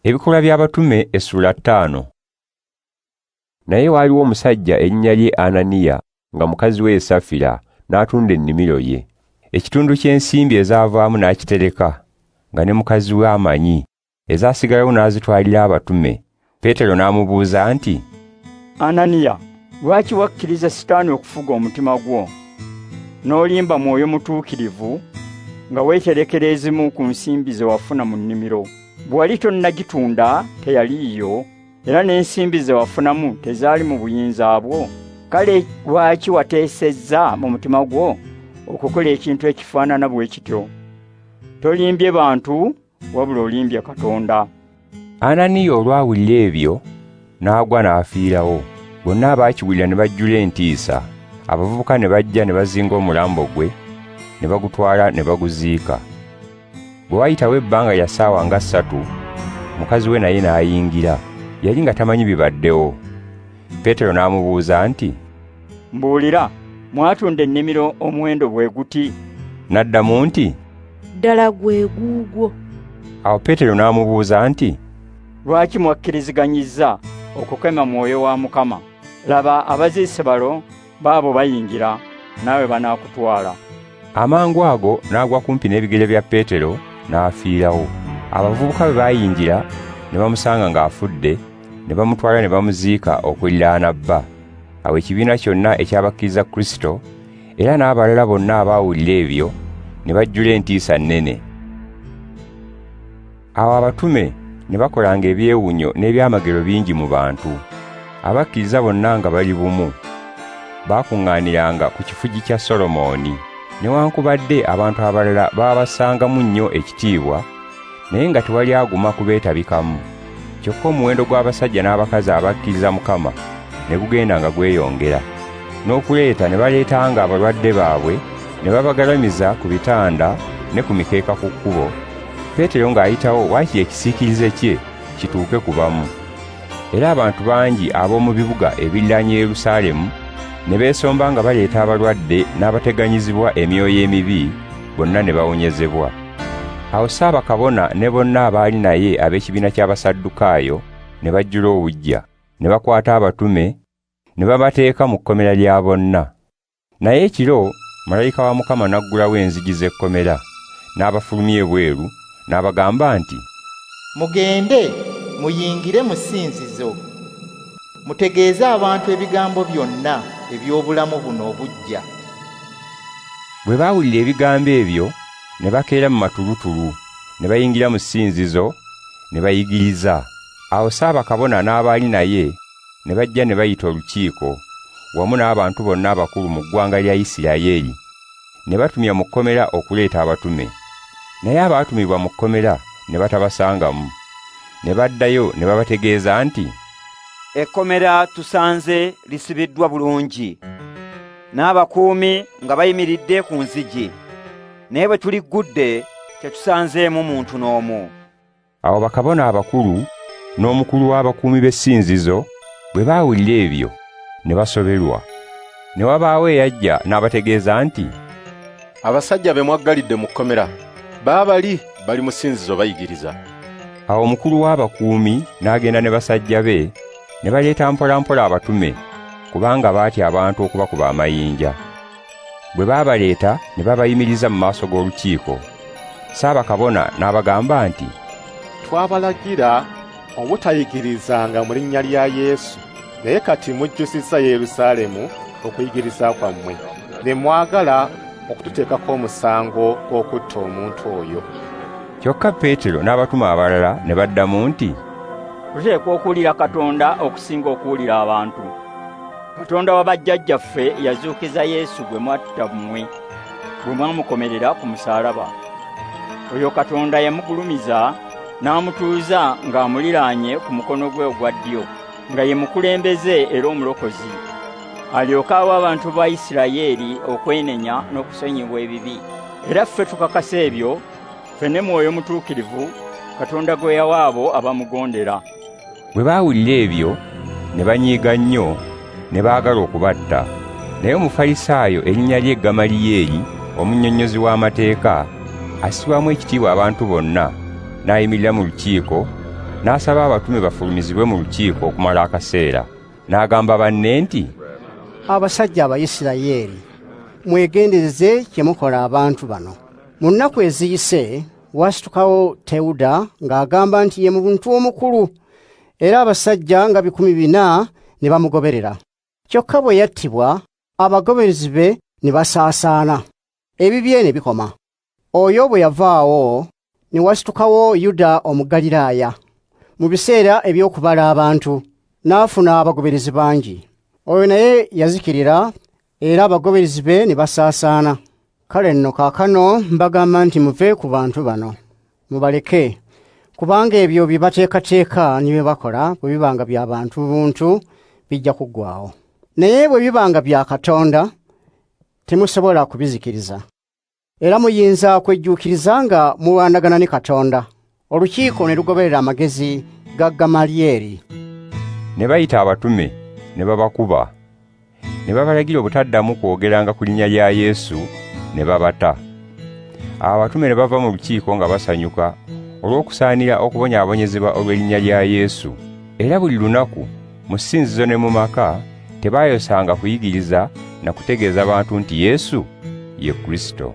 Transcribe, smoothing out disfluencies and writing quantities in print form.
Ebikolwa by'Abatume Essuula 5. Naye waaliwo omusajja erinnya lye Ananiya nga mukazi we Safira n'atunda ennimiro ye. Ekitundu ky'ensimbi ezaavaamu n'akitereka, nga ne mukazi we amanyi, ezaasigalawo n'azitwalira abatume. Peetero n'amubuuza nti, Ananiya, lwaki wakkiriza Sitaani okufuga omutima gwo, n'olimba Mwoyo Mutuukirivu, nga weeterekera ezimu ku nsimbi ze wafuna mu nnimiro? Bw'ali tonnagitunda teyaliiyo, era n'ensimbi ze wafunamu tezaali mu buyinza bwo. Kale lwaki wateesezza mu mutima gwo okukola ekintu ekifaanana bwe kityo? Tolimbye bantu, wabula olimbye Katonda. Ananiya olwawulira ebyo n'agwa n'afiirawo. Bonna abaakiwulira ne bajjula entiisa. Abavubuka ne bajja ne bazinga omulambo gwe, ne bagutwala ne baguziika. Bwe wayitawo ebbanga lya ssaawa nga 3, mukazi we naye n'ayingira. Yali nga tamanyi bibaddewo. Peetero n'amubuuza nti, Mbuulira, mwatunda ennimiro omuwendo bwe guti? N'addamu nti, Ddala gwe guugwo. Awo Peetero n'amubuuza nti, Lwaki mwakkiriziganyizza okukema Mwoyo wa Mukama? Laba abaziise balo baabo bayingira, naawe banaakutwala. Amangu ago n'agwa kumpi n'ebigere bya Peetero n'afiirawo. Abavubuka bwe baayingira ne bamusanga ng'afudde, ne bamutwala ne bamuziika okuliraana bba. Awo ekibiina kyonna ekyabakkiriza Kristo era n'abalala bonna abaawulira ebyo ne bajjula entiisa nnene. Awo abatume ne bakolanga ebyewunyo n'ebyamagero bingi mu bantu. Abakkiriza bonna nga bali bumu baakuŋŋaaniranga ku kifugi kya Solomooni. Newankubadde abantu abalala baabasangamu nnyo ekitiibwa, naye nga tewali aguma kubeetabikamu. Kyokka omuwendo gw'abasajja n'abakazi abakkiriza Mukama ne gugenda nga gweyongera. N'okuleeta ne baleetanga abalwadde baabwe ne babagalamiza ku bitanda ne ku mikeeka ku kkubo. Peetero ng'ayitawo waakiri ekisiikirize kye kituuke ku bamu. Era abantu bangi ab'omu bibuga ebiriraanye Yerusaalemu ne beesomba nga baleeta abalwadde n'abateganyizibwa emyoyo emibi, bonna ne bawonyezebwa. Awo Ssaabakabona ne bonna abaali naye ab'ekibiina ky'Abasaddukaayo ne bajjula obujja, ne bakwata abatume ne babateeka mu kkomera lya bonna. Naye ekiro malayika wa Mukama n'aggulawo enzigi z'ekkomera, n'abafulumya ebweru, n'abagamba nti, Mugende muyingire mu ssinzizo, mutegeeze abantu ebigambo byonna eby'obulamu buno obujja. Bwe baawulira ebigambo ebyo ne bakeera mu matulutulu, ne bayingira mu ssinzizo ne bayigiriza. Awo Ssaabakabona n'abaali naye ne bajja ne bayita olukiiko wamu n'abantu bonna abakulu mu ggwanga lya Isirayiri, ne batumya mu kkomera okuleeta abatume. Naye abaatumibwa mu kkomera ne batabasangamu. Ne baddayo ne babategeeza nti, Ekkomera tusanze lisibiddwa bulungi, n'abakuumi nga bayimiridde ku nzigi, naye bwe tuliggudde tetusanzeemu muntu n'omu. Awo bakabona abakulu n'omukulu w'abakuumi b'essinzizo bwe baawulira ebyo ne basoberwa. Ne wabaawo eyajja n'abategeeza nti, Abasajja be mwaggalidde mu kkomera baabali bali mu ssinzizo bayigiriza. Awo omukulu w'abakuumi n'agenda ne basajja be ne baleeta mpolampola abatume, kubanga baatya abantu okubakuba amayinja. Bwe baabaleeta ne babayimiriza mu maaso g'olukiiko. Ssaabakabona n'abagamba nti, Twabalagira obutayigirizanga mu linnya lya Yesu, naye kati mujjusizza Yerusaalemu okuyigiriza kwammwe, ne mwagala okututeekako omusango gw'okutta omuntu oyo. Kyokka Peetero n'abatume abalala ne baddamu nti, Tuteekwa okuwulira Katonda okusinga okuwulira abantu. Katonda wa bajjajjaffe yazuukiza Yesu gwe mwatta mmwe, bwe mwamukomerera ku musaalaba. Oyo Katonda yamugulumiza n'amutuuza ng'amuliraanye ku mukono gwe ogwa ddyo, nga ye mukulembeze era omulokozi, alyoke awa abantu ba Isirayiri okwenenya n'okusonyibwa ebibi. Era ffe tukakasa ebyo, ffe ne Mwoyo Mutuukirivu Katonda gwe yawa abo abamugondera. Bwe baawulira ebyo ne banyiiga nnyo ne baagala okubatta. Naye Omufalisaayo erinnya lye Gamaliyeeri, omunnyonnyozi w'amateeka, assibwamu ekitiibwa abantu bonna, n'ayimirira mu lukiiko n'asaba abatume bafulumizibwe mu lukiiko okumala akaseera. N'agamba banne nti, abasajja Abayisirayiri, mwegendereze kye mukola abantu bano. Mu nnaku eziyise wasitukawo Tewuda ng'agamba nti ye muntu omukulu, era abasajja nga 400 ne bamugoberera. Kyokka bwe yattibwa, abagoberezi be ne basaasaana, ebibye ne bikoma. Oyo bwe yavaawo, ne wasitukawo Yuda Omugaliraaya mu biseera eby'okubala abantu, n'afuna abagoberezi bangi. Oyo naye yazikirira, era abagoberezi be ne basaasaana. Kale nno kaakano mbagamba nti muve ku bantu bano, mubaleke, kubanga ebyo bye bateekateeka ne bye bakola bwe bibanga by'abantu buntu bijja kuggwaawo. Naye bwe bibanga bya Katonda temusobola kubizikiriza. Era muyinza kwejjuukiriza nga mulwanagana ne Katonda. Olukiiko ne lugoberera amagezi ga Gamaliyeri. Ne bayita abatume ne babakuba, ne babalagira obutaddamu kwogeranga ku linnya lya Yesu, ne babata. Abatume ne bava mu lukiiko nga basanyuka olw'okusaanira okubonyaabonyezebwa olw'erinnya lya Yesu. Era buli lunaku mu ssinzizo ne mu maka tebaayosanga kuyigiriza na kutegeeza abantu nti Yesu ye Kristo.